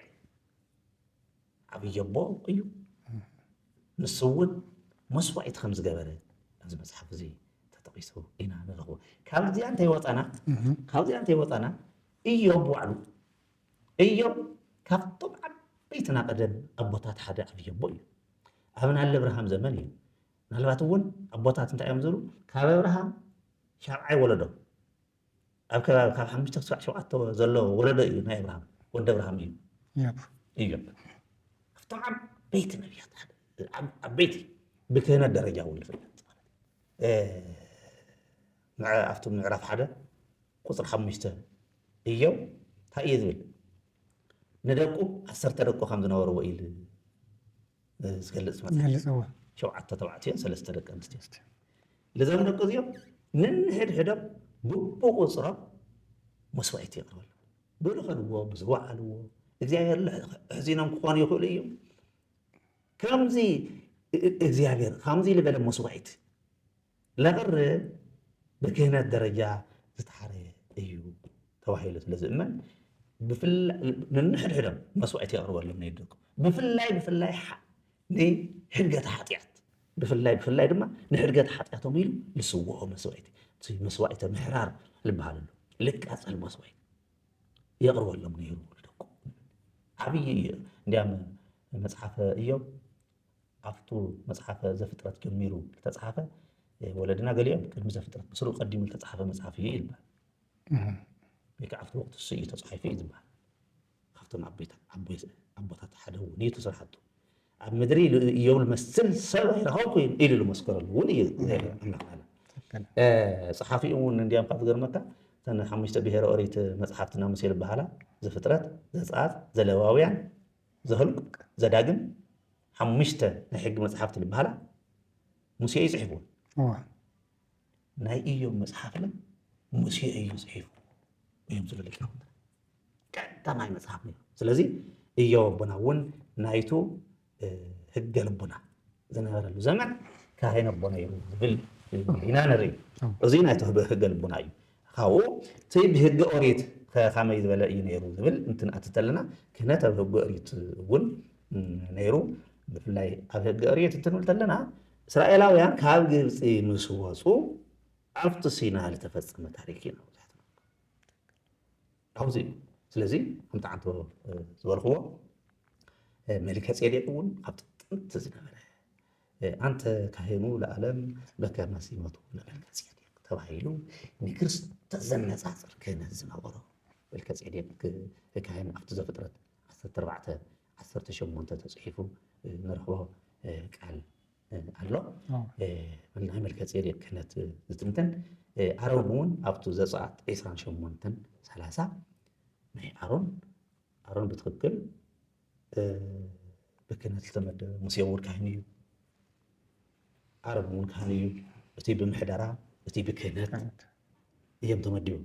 ዓብይ ኣቦ እዩ ንሱ እውን መስዋዕቲ ከም ዝገበረ ኣብዚ መፅሓፍ እዚ ተጠቂሱ ኢና ንረኽቦ ካብዚኣ እንታይ ወፃና ኢዮብ ባዕሉ ኢዮብ ካብቶም ዓበይቲ ናይ ቀደም ኣቦታት ሓደ ዓብይ ኣቦ እዩ ኣብ ናለ አብርሃም ዘመን እዩ ምናልባት እውን ኣቦታት እንታይ እዮም ዝብሉ ካብ አብርሃም 7 ወለዶ ኣብ ከባቢ ካብ 5 ክሳብ 7 ዘሎ ወለዶ እዩ ናይ አብርሃም ወዲ አብርሃም እዩ ኢዮብ ካብቶም ዓበይቲ ነቢያት ዓበይቲ ብክህነት ደረጃ እውን ይፍለጥ ኣብቲ ምዕራፍ 1 ቁፅሪ 5 ኢዮብ እንታይ እዩ ዝብል ንደቁ 10 ደቁ ከም ዝነበርዎ ኢሉ ዝገልፅ መፅሓፍ 7 ተባዕትዮን 3 ደቂ ኣንስትዮ ለዞም ደቂ እዚኦም ነንሕድሕዶም ብቁፅሮም መስዋዕቲ የቕርበሉ ብልኸልዎ ብዝወዓልዎ እግዚአብሔር ሕዚኖም ክኾኑ ይኽእሉ እዮም ከምዚ እግዚአብሔር ከምዚ ልበለ መስዋዕቲ ለቕርብ ብክህነት ደረጃ ዝተሓረየ እዩ ተባሂሉ ስለዝእመን ነንሕድሕዶም መስዋዕቲ የቕርበሎም ነይደቁ ብፍላይ ንሕድገት ሓጢኣት ብፍላይ ድማ ንሕድገት ሓጢኣቶም ኢሉ ልስውዖ መስዋዕቲ መስዋዕቲ ምሕራር ዝበሃለሉ ልቃፀል መስዋዕቲ የቕርበሎም ነይሩ ደቁ ዓብይ እንዲያም መፅሓፈ ኢዮብ ኣብቱ መፅሓፈ ዘፍጥረት ጀሚሩ ዝተፅሓፈ ወለድና ገሊኦም ቅድሚ ዘፍጥረት ብስሩ ቀዲሙ ዝተፅሓፈ መፅሓፍ እዩ ይልበሃል ወይ ከዓ ኣብቲ ወቅቲ እዩ ተፃሒፉ እዩ ዝበሃል ካብቶም ኣቦታት ሓደ እውን እዩ ተስራሓቱ ኣብ ምድሪ ኢዮብ ዝመስል ሰብ ኣይረኸብኩ ኢሉ ዝመስከረሉ እውን እዩ ኣምላኽና ፀሓፊኡ እውን እንዲያም ካብ ዝገርመካ እተን 5 ብሄረ ኦሪት መፅሓፍትና ሙሴ ዝበሃላ ዘፍጥረት ዘፀአት ዘለዋውያን ዘህልቅ ዘዳግም 5 ናይ ሕጊ መፅሓፍቲ ዝበሃላ ሙሴ እዩ ፅሒፍዎ ናይ ኢዮብ መፅሓፍ ለ ሙሴ እዩ ፅሒፉ እዮም ዝብሉ ሊቃውንት ቀዳማይ መፅሓፍ ነይሩ ስለዚ ኢዮብ ኣቦና እውን ናይቱ ህገ ልቡና ዝነበረሉ ዘመን ካህን ኣቦ ነይሩ ዝብል ኢና ንርኢ እዚ ናይቱ ህገ ልቡና እዩ ካብኡ እቲ ብህገ ኦሪት ከመይ ዝበለ እዩ ነይሩ ዝብል እንትንኣትት ከለና ክህነት ኣብ ህገ ኦሪት እውን ነይሩ ብፍላይ ኣብ ህገ ኦሪት እንትንብል ከለና እስራኤላውያን ካብ ግብፂ ምስ ወፁ ኣብቲ ሲና ዝተፈፀመ ታሪክ ኢና ኣብዚ ስለዚ ከምቲ ዓንቶ ዝበልኽዎ መልከ ጼዴቅ እውን ኣብ ጥንቲ ዝነበረ አንተ ካህኑ ለዓለም በከመ ሲመቱ ለመልከ ጼዴቅ ተባሂሉ ንክርስቶስ ዘነፃፅር ክህነት ዝነበሮ መልከ ጼዴቅ ካህን ኣብቲ ዘፍጥረት 14:18 ተፅሒፉ ንረኽቦ ቃል ኣሎ ናይ መልከ ጼዴቅ ክህነት ዝትንተን ኣሮን እውን ኣብቲ ዘፀአት 28:30 ናይ ኣሮን ብትክክል ብክህነት ዝተመደበ ሙሴ እውን ካህን እዩ ኣሮን እውን ካህን እዩ እቲ ብምሕደራ እቲ ብክህነት እዮም ተመዲቦም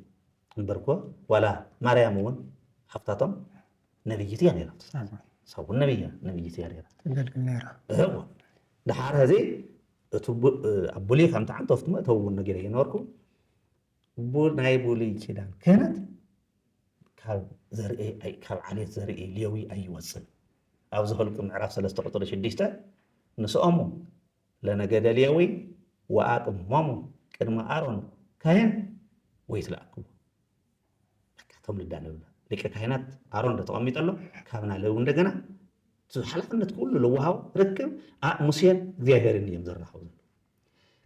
እምበር እኮ ዋላ ማርያም እውን ሓፍታቶም ነቢይት እያ ነይራ ሰውን ነቢይት እያ ነይራ ድሓር ህዚ እቲ ኣቦሊ ከምቲ ዓንቶ ኣብቲ መእተው እውን ነገረ ይነበርኩ ናይ ቡሉይ ኪዳን ክህነት ካብ ዓሌት ዘርኢ ሌዊ ኣይወፅን ኣብ ዝኸልቁ ምዕራፍ 3 ቁፅሪ 6 ንስኦሙ ለነገደ ሌዊ ወኣቅሞሙ ቅድሚ ኣሮን ካህን ወይ ትለኣክቡ እቶም ልዳለብላ ሊቀ ካህናት ኣሮን ተቐሚጠሎ ካብና ሌዊ እንደገና ሓላፍነት ኩሉ ልወሃብ ርክብ ሙሴን እግዚኣብሔርን እዮም ዝራኸቡ ዘሎ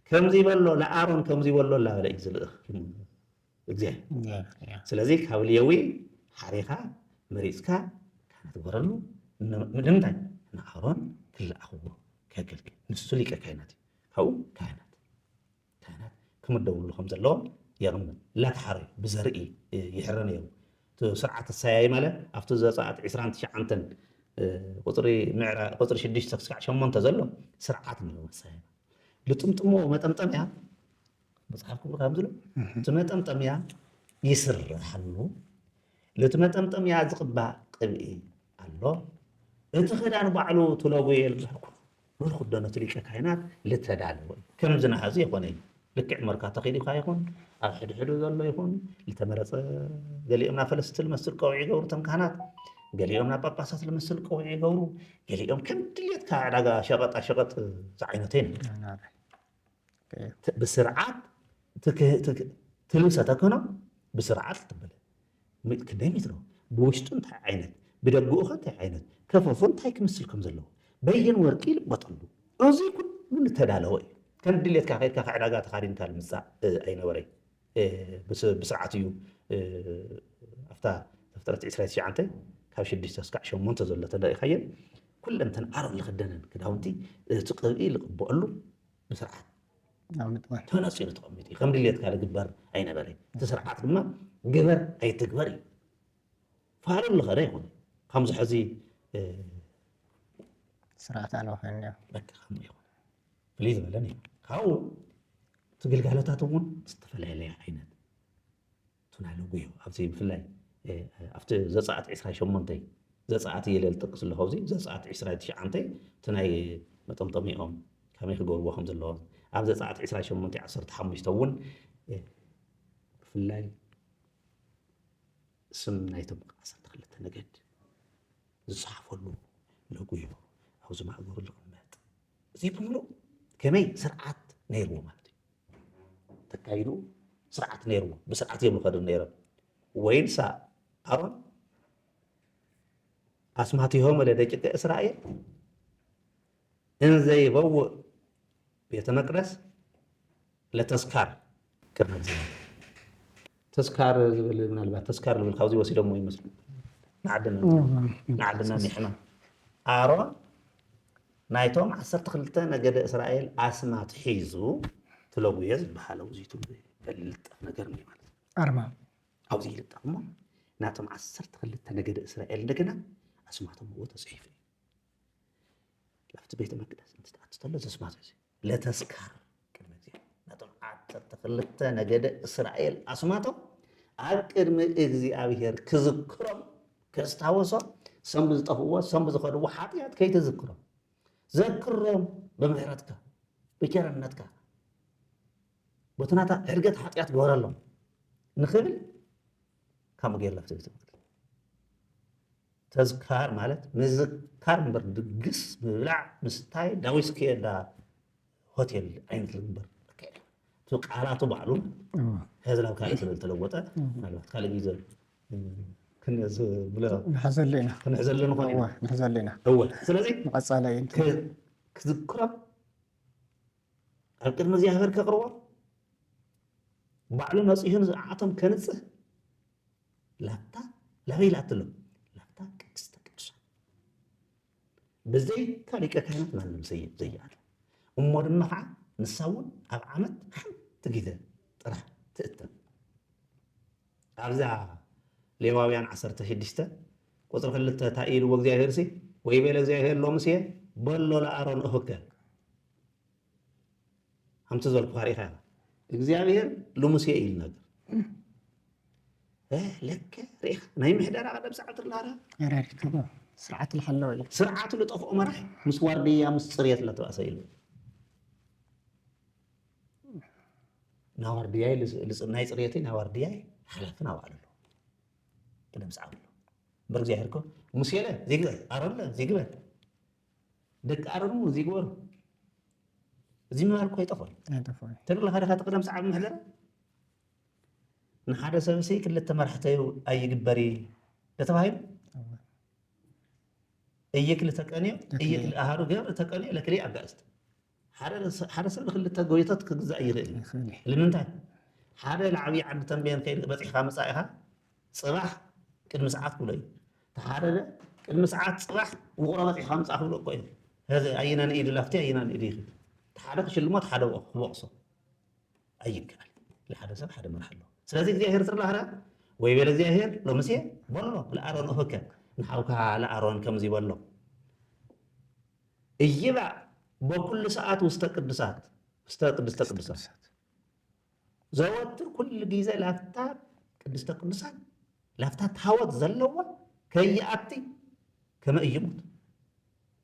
ከምዚ ይበሎ ለኣሮን ከምዚ ይበሎ ላበለ እዩ ዝልእኽ እግዚኣብሔር ስለዚ ካብ ሌዊ ሓሪኻ መሪፅካ ካህናት ግበረሉ ንምንታይ ንኣሮን ክለኣኽዎ ከገልግል ንሱ ሊቀ ካህናት እዩ ካብኡ ካህናት ክምደብሉ ከም ዘለዎም የቕምጥ ላተሓረዩ ብዘርኢ ይሕረ ነይሩ እቲ ስርዓት السያይ ማለት ኣብቲ ዘጻአት 29 ቁጽሪ 6 ክሳብ 8 ዘሎ ስርዓት ነው መሳያ ልጥምጥሞ መጠምጠምያ መጽሐፍ ክቡር ከም ዝሎ ትመጠምጠምያ ይስርሐሉ ለትመጠምጠምያ ዝቅባ ቅብኢ ኣሎ እቲ ክዳን ባዕሉ ትለጉ የልባኩ ወልኹደነ ትሊቀ ካይናት ልተዳለወ ከም ዝናሃዚ ይኾነ ልክዕ መርካቶ ኸይድካ ይኹን ኣብ ሕድሕዱ ዘሎ ይኹን ልተመረፀ ገሊኦምና ፈለስቲ ልመስል ቀውዒ ይገብሩ ተም ካህናት ገሊኦምና ጳጳሳት ልመስል ቀውዒ ይገብሩ ገሊኦም ከም ድሌትካ ዕዳጋ ሸቐጣ ሸቐጥ ዝዓይነቱ እዩ ብስርዓት ትልብሰ ተክህኖ ብስርዓት ትበለ ክንደይ ሜትሮ ብውሽጡ እንታይ ዓይነት ብደግኡ ኸ እንታይ ዓይነት ከፈፉ እንታይ ክምስል ከም ዘለዎ በይን ወርቂ ይልበጠሉ እዚ ኩሉ ልተዳለወ እዩ ከም ድሌትካ ከይድካ ዕዳጋ ተኻዲንካ ልምፃእ ኣይነበረይ ብስርዓት እዩ ኣፍታ ፍጥረት 29 ካብ 6 ክሳብ 8 ዘሎ ተደቂኻየን ኩለንተን ዓረብ ዝኽደነን ክዳውንቲ እቲ ቅብኢ ዝቕበአሉ ብስርዓት ተነፂሉ ተቐሚጡ እዩ ከም ድሌትካ ዝግበር ኣይነበረይ እቲ ስርዓት ድማ ግበር ኣይትግበር እዩ ፋልሉ ኸደ ይኹን ከምዚ ሕዚ ስርዓት ኣለውኸን በቃ ከምኡ ይኹን ፍልይ ዝበለን እዩ ካብኡ እቲ ግልጋሎታት እውን ዝተፈላለየ ዓይነት ትናለጉ እዩ ኣብዚ ብፍላይ ኣብቲ ዘፃኣት 28 ዘፃኣት እየ ዝጠቅስ ኣለኹ ኣብዚ ዘፃኣት 29 እቲ ናይ መጠምጠሚኦም ከመይ ክገብርዎ ከም ዘለዎ ኣብ ዘፃኣት 28 15 እውን ብፍላይ ስም ናይቶም 12 ነገድ ዝፅሓፈሉ ለጉዮ ኣብዚ ማእገሩ ዝቕመጥ እዚ ብምሉእ ከመይ ስርዓት ነይርዎ ማለት እዩ ተካይዱ ስርዓት ነይርዎ ብስርዓት እዮም ዝኸዱ ነይሮም ወይንሳ ኣሮን ኣስማቲሆም ለደቂቀ እስራኤል እንዘይበውእ ቤተ መቅደስ ለተስካር ቅድሚ እግዚአብሔር ተስካር ዝብል ምናልባት ተስካር ዝብል ካብዚ ወሲዶሞ ይመስሉ ንዓድና ኒሕና ኣሮን ናይቶም 12 ነገደ እስራኤል ኣስማት ሒዙ ትለጉየ ዝበሃል ኣብዚ ልጠፍ ነገር እዩ ማለት ኣርማ ኣብዚ ይልጠፍ እሞ ናቶም 12 ነገደ እስራኤል እንደገና ኣስማቶም እዎ ተፅሒፉ እዩ ላፍቲ ቤተ መቅደስ እንትትኣቱ ተሎ ዘስማት እዚ ለተስካር ቅድሚ እግዚአብሔር ናቶም 12 ነገደ እስራኤል ኣስማቶም ኣብ ቅድሚ እግዚአብሔር ክዝክሮም ከስታወሶም ሰም ዝጠፍዎ ሰም ዝኸድዎ ሓጢኣት ከይትዝክሮም ዘክሮም በምህረትካ በቸርነትካ ቦትናታ ዕርገት ሓጢኣት ግበረሎም ንኽብል ከምኡ ጌርላ ፍቲ ቤተ መቅደስ ተዝካር ማለት ምዝካር እምበር ድግስ ምብላዕ ምስታይ ዳዊስከየዳ ሆቴል ዓይነት ዝግበር እቲ ቃላቱ ባዕሉ ሕዚ ናብ ካልእ ስለዝተለወጠ ምናልባት ካልእ ግዜ ክንሕዘሉ ንኾን ኢና ስለዚ ክዝክሮም ኣብ ቅድሚ እግዚኣብሔር ከቕርቦ ባዕሉ ነፂሁን ዝዓቶም ከንፅህ ላፍታ ላበይ ላትሎ ላፍታ ቅድስተ ቅዱሳን ብዘይ ካሊቀ ካህናት ማንም ዘይኣለ እሞ ድማ ከዓ ንሳ እውን ኣብ ዓመት ሓንቲ ግዜ ጥራሕ ትእተም ኣብዛ ሌዋውያን 16 ቁፅሪ 2 እንታይ ኢልዎ እግዚኣብሔር ሲ ወይቤለ እግዚኣብሔር ሎምስ እየ በሎ ለኣሮን እሁከ ከምቲ ዝበልኩ ሪኢኻ ኢኻ እግዚኣብሔር ልሙሴ ኢሉ ነገር ለከ ሪኢኻ ናይ ምሕደራ ቀደም ሰዓት ላራ ስርዓት ዝሓለወ እዩ ስርዓቱ ዝጠፍኦ መራሕ ምስ ዋርድያ ምስ ፅርየት ለተባእሰ ኢሉ ናዋርድያይ ናይ ፅርየተይ ናይ ዋርድያይ ሓላፍን ኣብዓሉ ኣሎ ቅደም ሰዓት ኣሎ እምበር እግዚኣብሔር እኮ ሙሴለ ዘይግበር ኣሮንለ ዘይግበር ደቂ ኣሮን እውን ዘይግበሩ እዚ ምባል እኮ ኣይጠፍኦን ተግለኻ ዲኻ ትቅደም ሰዓት ምሕደራ ንሓደ ሰብሲ ክልተ መራሕተዩ ኣይግበሪ ተባሂሉ እየክል ተቀንዮ እየክል ኣሃዱ ገብር ተቀንዮ ለክልይ ኣጋእዝቲ ሓደ ሰብ ንክልተ ጎይታት ክግዛእ ይኽእል ንምንታይ ሓደ ንዓብዪ ዓዲ ተንብየን ከይድ በፂሕካ መፃእ ኢኻ ፅባሕ ቅድሚ ሰዓት ክብሎ እዩ ተሓደ ቅድሚ ሰዓት ፅባሕ ውቕሮ በፂሕካ ምፃእ ክብሎ እኮ እዩ ኣየና ንኢዱ ላፍቲ ኣየና ንኢዱ ይኽእል ሓደ ክሽልሞ ሓደ ክበቕሶ ኣይከኣል ንሓደ ሰብ ሓደ መራሕ ኣለዎ ስለዚ እግዚኣብሔር ትርላህዳ ويبل እግዚአብሔር ለሙሴ በሎ ለአሮን እህከ ንሓውካ ለአሮን ከምዚ በሎ እይባ በኩል ሰዓት ውስተ ቅዱሳት ውስተ ቅድስተ ቅዱሳት ዘወትር ኩል ጊዜ ላፍታ ቅድስተ ቅዱሳት ላፍታ ታወት ዘለዋ ከይአቲ ከመ እይሙት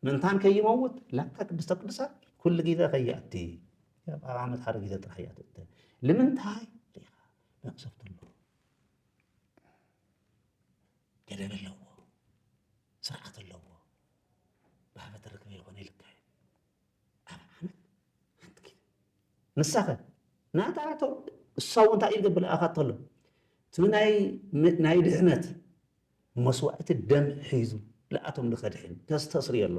ምንታን ከይመውት ላፍታ ቅድስተ ቅዱሳት ኩል ጊዜ ከይአቲ ዓመት ሓደ ጊዜ ጥራሕ እያ ንምንታይ መቅሰፍት ኣሎ ገደብ ኣለዎ ስርዓት ኣለዎ ብሃበት ርክበ ይኮነ ይልካየ ኣብ ዓመት ሓንቲ ጊዜ ንሳኸ ናታቶ እሳው እንታይ እዩ ዝብል ኣኻተሎ እቲ ናይ ድሕነት መስዋዕቲ ደም ሒዙ ለኣቶም ንኸድሕን ተስተስርዮ ኣሎ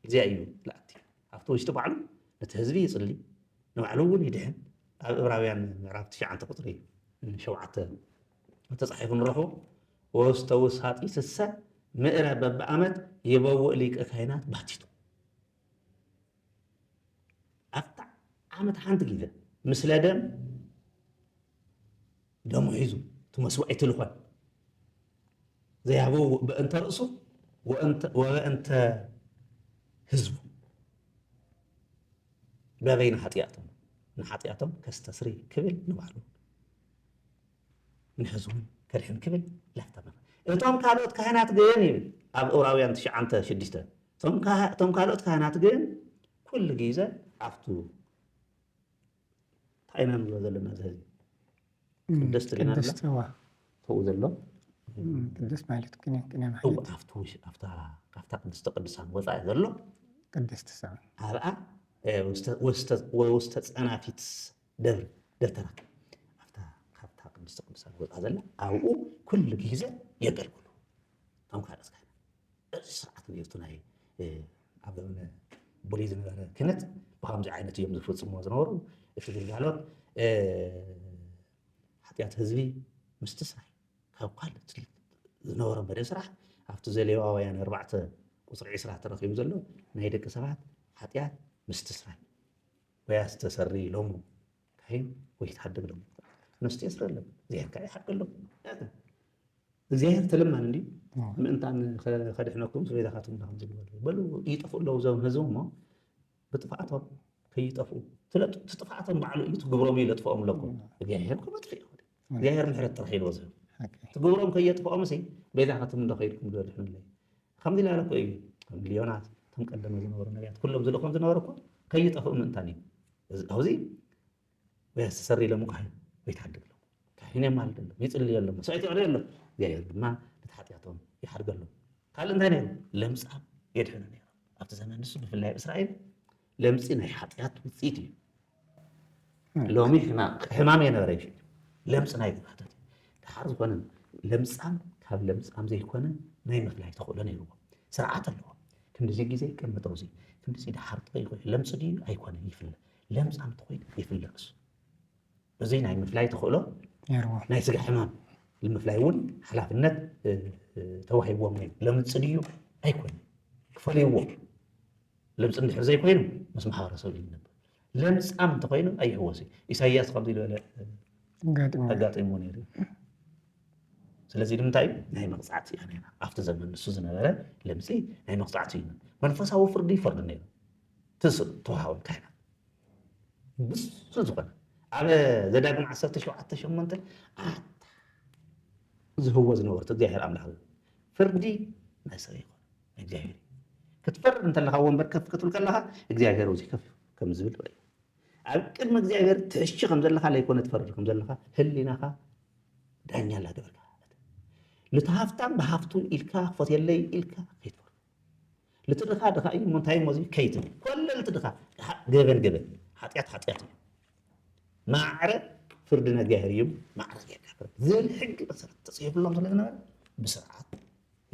እዚኣ እዩ ለኣቲ ኣብቲ ውሽጢ ባዕሉ ነቲ ህዝቢ ይፅሊ ንባዕሉ እውን ይድሕን ኣብ ዕብራውያን ምዕራፍ 9 ቁፅሪ 7 ተፃሒፉ ንረኽቦ ወውስተ ውሳጢ ስሰ ምዕረ በብዓመት ይበውእ ሊቀ ካህናት ባቲቱ ኣብታ ዓመት ሓንቲ ጊዜ ምስለ ደም ደሙ ሒዙ እቲ መስዋዕቲ ልኾን ዘያበውእ በእንተ ርእሱ ወበእንተ ህዝቡ በበይነ ሓጢኣቶም ንሓጢኣቶም ከስተስሪ ክብል ንባዕሉ ንህዝቡን ከድሕን ክብል ላፍተመ እቶም ካልኦት ካህናት ግን ይብል ኣብ ዕብራውያን 9:6 እቶም ካልኦት ካህናት ግን ኩሉ ግዜ ኣብቱ ታይና ንብሎ ዘለና ዝህዚ ቅድስት ዲና ተው ዘሎ ቅድስት ማለት ቅነ ማለት ኣብታ ቅድስተ ቅዱሳን ወፃኢ ዘሎ ቅድስት ሰብ ኣብኣ ወውስተ ፀናፊት ደብተራ ካብታ ቅድስተ ቅዱሳን ወፃኢ ዘላ ኣብኡ ኩሉ ግዜ የገልግሉ እቶም ካልኦት ካህናት እዚ ስርዓት ነርቱ ናይ ኣብ ዘመነ ቦሊ ዝነበረ ክህነት ብከምዚ ዓይነት እዮም ዝፍፅምዎ ዝነበሩ እቲ ግልጋሎት ሓጢኣት ህዝቢ ምስቲ ስራይ ካብ ካልኦት ዝነበረ መደብ ስራሕ ኣብቲ ዘሌዋውያን 4 ቁፅሪ 20 ተረኺቡ ዘሎ ናይ ደቂ ሰባት ሓጢኣት ምስቲ ስራይ ወያ ዝተሰሪ ሎሙ ካይን ወይ ተሓድግ ሎሙ ነስቲ የስረሎም እግዚአብሔር ካይ ሓቀሎም እግዚአብሔር ተለማን እንዲ ምእንታን ከድሕነኩም ስለይታኻትም እንዳኹም ዝግበሉ በሉ ይጠፍኡ ኣለዉ ዞም ህዝቡ እሞ ብጥፍኣቶም ከይጠፍኡ ትጥፍኣቶም ባዕሉ እዩ ትግብሮም እዩ ለጥፍኦም ኣለኩም እግዚአብሔር ከመጥፍእ ይኹን እግዚአብሔር ምሕረት ጥራሕ ኢልዎ ዝህብ ትግብሮም ከየጥፍኦም እሲ ቤዛኻትም እንዳኸይድኩም ዝበልሕኑለይ ከምዚ ኢላ ለኮ እዩ ሚልዮናት እቶም ቀደመ ዝነበሩ ነቢያት ኩሎም ዝልኾም ዝነበሩ እኮ ከይጠፍኡ ምእንታን እዩ ኣብዚ ወይ ዝተሰሪ ኢሎም ካህን ወይ ተሓድግ ሎም ካህን የማልድ ኣሎ ይፅልይ ኣሎ መስዋዕቲ ይቕርብ ኣሎ እግዚአብሔር ድማ ነቲ ሓጢኣቶም ይሓድገሎም ካልእ እንታይ ነይሩ ለምፃም የድሕኑ ነይሩ ኣብቲ ዘመን ንሱ ብፍላይ እስራኤል ለምፂ ናይ ሓጢኣት ውፅኢት እዩ ሎሚ ሕማም የነበረ ይሽ ለምፂ ናይ ግባታት እዩ ድሓር ዝኾነ ለምፃም ካብ ለምፃም ዘይኮነ ናይ ምፍላይ ተኽእሎ ነይርዎ ስርዓት ኣለዎ ክንዲዚ ግዜ ይቀመጠው እዚ ክንዲዚ ድሓር ጠይቆ ለምፂ ድዩ ኣይኮነ ይፍለ ለምፃም ተኮይኑ ይፍለክስ እዚ ናይ ምፍላይ ተኽእሎ ናይ ስጋ ሕማም ንምፍላይ እውን ሓላፍነት ተዋሂቦም ነይሩ ለምፂ ድዩ ኣይኮነ ክፈልይዎ ለምፂ እንድሕር ዘይኮይኑ ምስ ማሕበረሰብ እዩ ነበር ለምፃም እንተኮይኑ ኣይሕወስ ኢሳይያስ ከምዚ ዝበለ ኣጋጢሞ ነይሩ ስለዚ ንምንታይ ናይ መቕፃዕቲ እያ ነይራ ኣብቲ ዘመን ንሱ ዝነበረ ለምፂ ናይ መቕፃዕቲ እዩ መንፈሳዊ ፍርዲ ይፈርዲ ነይሩ ተዋሃቦም ካህናት ብሱ ዝኾነ ኣብ ዘዳግም 17:8 ዝህዎ ዝነበሩት እግዚኣብሔር ኣምላኽ ፍርዲ ናይ ሰብ ይኮነ እግዚኣብሔር ክትፈርድ እንተለኻ ወንበር ከፍ ክትብል ከለኻ እግዚኣብሔር ውዚ ከፍ ከም ዝብል ወይ ኣብ ቅድሚ እግዚኣብሔር ትሕሺ ከም ዘለኻ ለይኮነ ትፈርድ ከም ዘለኻ ህሊናኻ ዳኛ ላገበርካ ልትሃፍታም ብሃፍቱ ኢልካ ክፈትየለይ ኢልካ ከይትፈርድ ልትድኻ ድኻ እዩ ምንታይ ሞዚ ከይትብል ኮለ ልትድኻ ገበን ሓጢኣት እዩ ማዕረ ፍርዲ እግዚኣብሔር እዩ ማዕረ ጌርካ ዝብል ሕጊ መሰረት ተፅሒፍሎም ስለ ዝነበረ ብስርዓት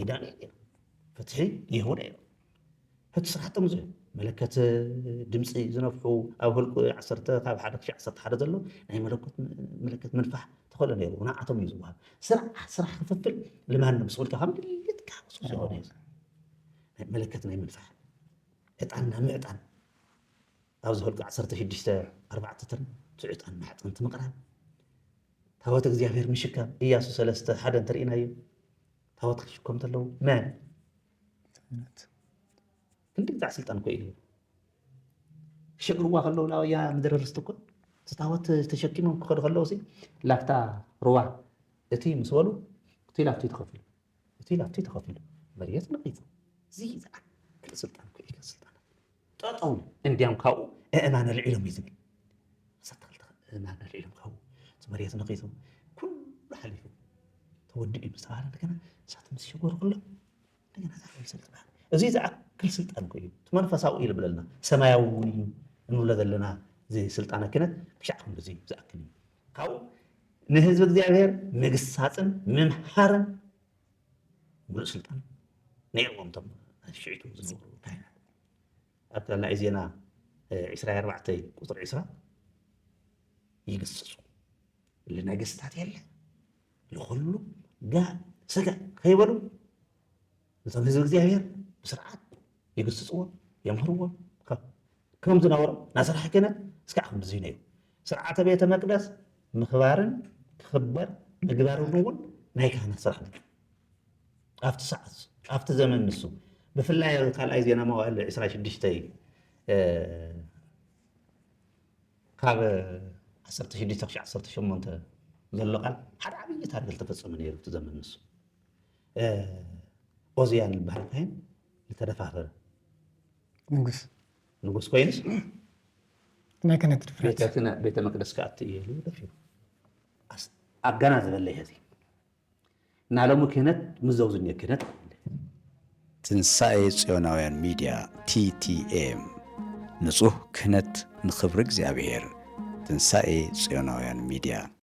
ይዳንኤል ነይሩ ፍትሒ ይሁዳ ነይሩ እቲ ስርዓቶም እዚ መለከት ድምፂ ዝነፍሑ ኣብ ህልቁ 10 ካብ 1-11 ዘሎ ናይ መለከት ምንፋሕ ተኸእሎ ነይሩ ንዓቶም እዩ ዝወሃብ ስራሕ ክፍፍል ልማንም ስብልካ ከም ድልትካ ወስውስ ይኾነ እዩ መለከት ናይ ምንፋሕ ዕጣንና ምዕጣን ኣብዚ ህልቁ 16:4 ዕጣን ማዕጠንቲ ምቕራብ ታቦት እግዚአብሔር ምሽካም ኢያሱ 3:1 እንተርእናዮ ታቦት ክሽከም ተለው ማን ክንዲ ዛዕ ስልጣን ኮይ እዩ ሽግርዋ ከለው ላውያ ምድር ርስት እኮ ታቦት ተሸኪሞም ክኸዱ ከለው ሲ ላፍታ ሩዋ እቲ ምስ በሉ እቲ ላፍቲ ተኸፊሉ እቲ ላፍቲ ተኸፊሉ መሬት ነቂቱ እዚ ዝኣክል ስልጣን ኮይ እዩ ስልጣን ጠጠው እንዲያም ካብኡ ኣእማነ ልዒሎም እዩ ዝብል ሰተኽልተ ኣእማነ ልዒሎም ካብኡ መሬት ነቂቱ ኩሉ ሓሊፉ ተወዲኡ ምስተባሃለ እንደገና እሳት ምስ ሸጎሩ ከሎ እንደገና ዝኣክል ስልጣን እዚ ዝኣክል ስልጣን ኮይ እዩ እቲ መንፈሳዊ እዩ ዝብለልና ሰማያዊ እውን እዩ እንብሎ ዘለና እዚ ስልጣነ ክህነት ክሻዕ ክንዲ ዝኣክል እዩ ካብኡ ንህዝቢ እግዚአብሔር ምግሳፅን ምምሃርን ሙሉእ ስልጣን ነይሮም ቶም ሽዒቱ ዝነበሩ ካህናት ኣብታ ናይ ዜና 24 ቁጥሪ 20 ይግስፁ ለነገስታት የለ ለኩሉ ጋብ ስጋ ከይበሉ እቶም ህዝቢ እግዚአብሔር ብስርዓት ይግስፅዎም የምህርዎም ከም ዝነበሮም ናይ ስራሕ ክህነት እስካዕ ክንዲ ነይሩ ስርዓተ ቤተ መቅደስ ምኽባርን ክኽበር ምግባርን እውን ናይ ካህናት ስራሕ ኣብቲ ሰዓት ኣብቲ ዘመን ንሱ ብፍላይ ካልኣይ ዜና መዋዕል 26 ካብ 16-18 ዘሎ ቃል ሓደ ዓብዪ ታሪክ ተፈፀመ ነይሩ እቲ ዘመን ንሱ ኦዝያን ዝበሃል ካህን ዝተደፋፈረ ንጉስ ኮይኑስ ናይ ክህነት ድፍረት ቤተ መቅደስ ከኣቲ እየ ኢሉ ደፊሩ ኣገናዘበለ እዚ ናሎሙ ክህነት ምዘውዝኛ ክህነት ትንሣኤ ጽዮናውያን ሚዲያ TTM ንጹህ ክህነት ንኽብሪ እግዚአብሔር ትንሣኤ ጽዮናውያን ሚዲያ